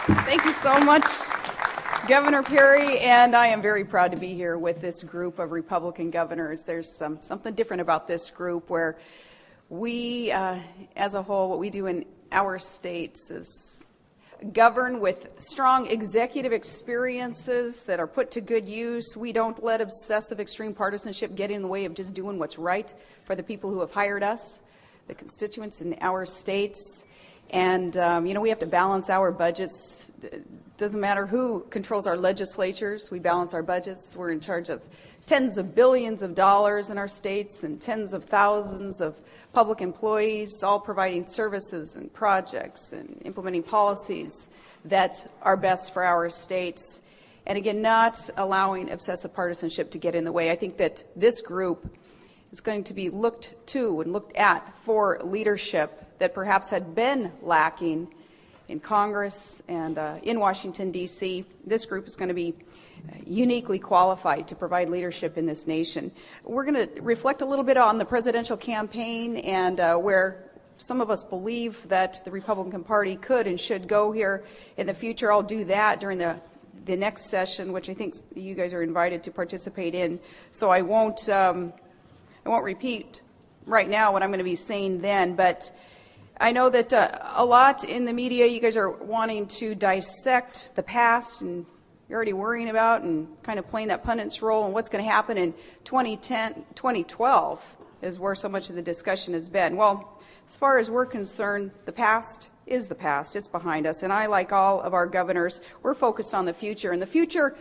Thank you so much, Governor Perry, and I am very proud to be here with this group of Republican governors. There's something different about this group where we, as a whole, what we do in our states is govern with strong executive experiences that are put to good use. We don't let obsessive extreme partisanship get in the way of just doing what's right for the people who have hired us, the constituents in our states. And, we have to balance our budgets. It doesn't matter who controls our legislatures. We balance our budgets. We're in charge of tens of billions of dollars in our states and tens of thousands of public employees, all providing services and projects and implementing policies that are best for our states. And again, not allowing obsessive partisanship to get in the way. I think that this group is going to be looked to and looked at for leadership that perhaps had been lacking in Congress and in Washington, D.C. This group is going to be uniquely qualified to provide leadership in this nation. We're going to reflect a little bit on the presidential campaign and where some of us believe that the Republican Party could and should go here in the future. I'll do that during the next session, which I think you guys are invited to participate in. So I won't repeat right now what I'm going to be saying then, but I know that a lot in the media, you guys are wanting to dissect the past, and you're already worrying about and kind of playing that pundit's role and what's going to happen in 2012 is where so much of the discussion has been. Well, as far as we're concerned, the past is the past. It's behind us. And I, like all of our governors, we're focused on the future. And the future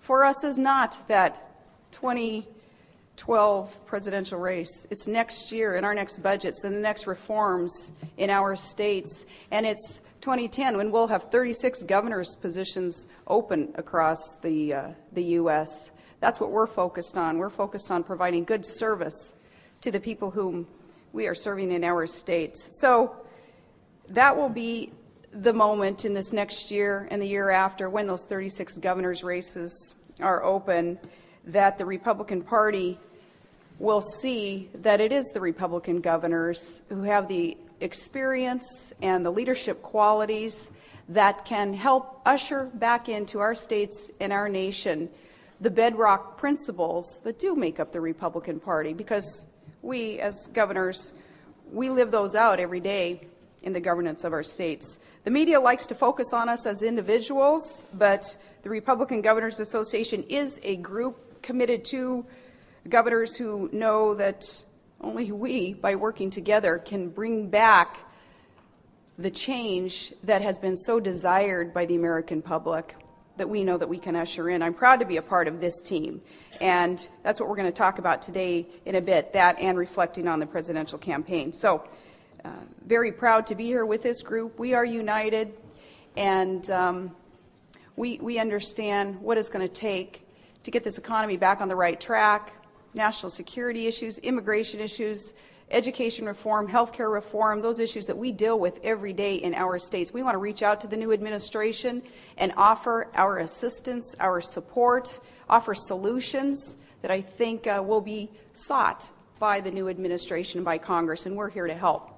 for us is not that 2012 presidential race. It's next year in our next budgets and the next reforms in our states. And it's 2010 when we'll have 36 governors' positions open across the U.S. That's what we're focused on. We're focused on providing good service to the people whom we are serving in our states. So that will be the moment in this next year and the year after when those 36 governors' races are open that the Republican Party will see that it is the Republican governors who have the experience and the leadership qualities that can help usher back into our states and our nation the bedrock principles that do make up the Republican Party, because we as governors, we live those out every day in the governance of our states. The media likes to focus on us as individuals, but the Republican Governors Association is a group committed to governors who know that only we, by working together, can bring back the change that has been so desired by the American public that we know that we can usher in. I'm proud to be a part of this team, and that's what we're going to talk about today in a bit, that and reflecting on the presidential campaign. So, very proud to be here with this group. We are united, and we understand what it's going to take to get this economy back on the right track. National security issues, immigration issues, education reform, healthcare reform, those issues that we deal with every day in our states. We want to reach out to the new administration and offer our assistance, our support, offer solutions that I think will be sought by the new administration, by Congress, and we're here to help.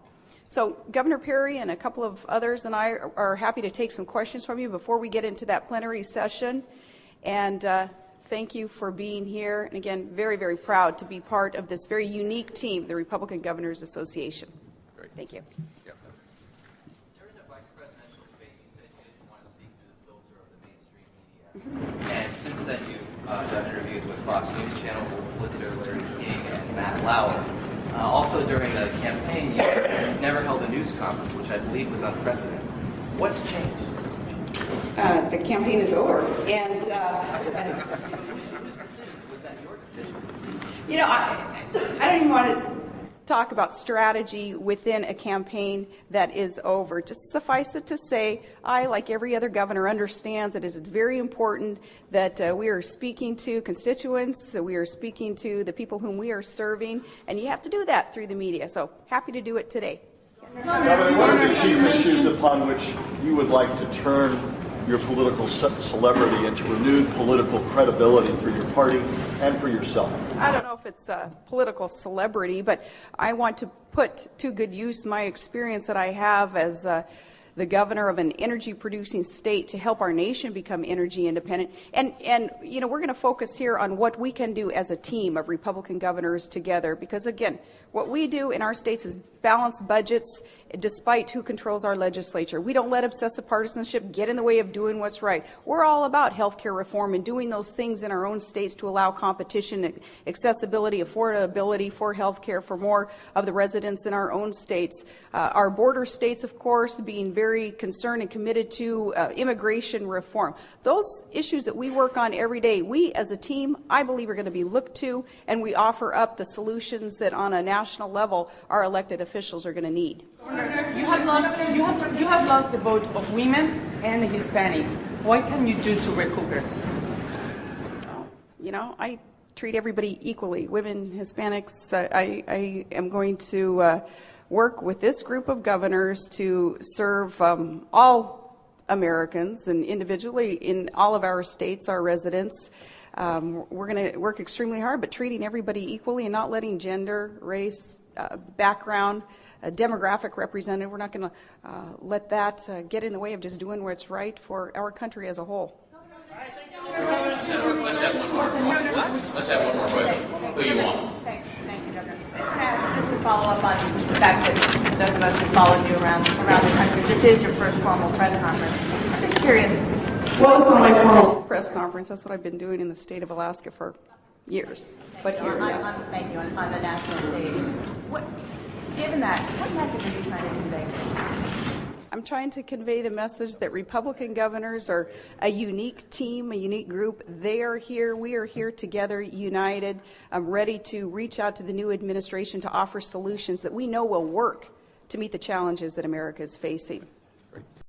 So Governor Perry and a couple of others and I are happy to take some questions from you before we get into that plenary session. And thank you for being here. And again, very, very proud to be part of this very unique team, the Republican Governors Association. Great. Thank you. Yep. During the vice presidential debate, you said you didn't want to speak through the filter of the mainstream media. And since then, you've done interviews with Fox News Channel, Blitzer, Larry King, and Matt Lauer. Also, during the campaign, you never held a news conference, which I believe was unprecedented. What's changed? The campaign is over, and Whose decision? Was that your decision? I don't even want to talk about strategy within a campaign that is over. Just suffice it to say, I, like every other governor, understands that it is very important that we are speaking to constituents, that we are speaking to the people whom we are serving, and you have to do that through the media. So happy to do it today. Governor, what are the chief issues upon which you would like to turn your political celebrity into renewed political credibility for your party and for yourself? I don't know if it's a political celebrity, but I want to put to good use my experience that I have as the governor of an energy-producing state to help our nation become energy independent. And you know, we're going to focus here on what we can do as a team of Republican governors together, because again, what we do in our states is balance budgets despite who controls our legislature. We don't let obsessive partisanship get in the way of doing what's right. We're all about health care reform and doing those things in our own states to allow competition, accessibility, affordability for health care for more of the residents in our own states. Our border states, of course, being very concerned and committed to immigration reform. Those issues that we work on every day, we as a team, I believe, are going to be looked to, and we offer up the solutions that on a national level our elected officials are going to need. You have lost the vote of women and the Hispanics. What can you do to recoup it? You know, I treat everybody equally, women, Hispanics. I am going to work with this group of governors to serve all Americans and individually in all of our states, our residents. We're going to work extremely hard, but treating everybody equally and not letting gender, race, background, demographic represented. We're not going to let that get in the way of just doing what's right for our country as a whole. Let's have one more question. Who you want? Thank you, Governor. Just to follow up on the fact that those of us who followed you around the country, this is your first formal press conference. I'm just curious. What was my formal press conference? That's what I've been doing in the state of Alaska for years. But here, yes. Thank you, on the national stage. Given that, what message are you trying to convey? I'm trying to convey the message that Republican governors are a unique team, a unique group. They are here. We are here together, united. I'm ready to reach out to the new administration to offer solutions that we know will work to meet the challenges that America is facing.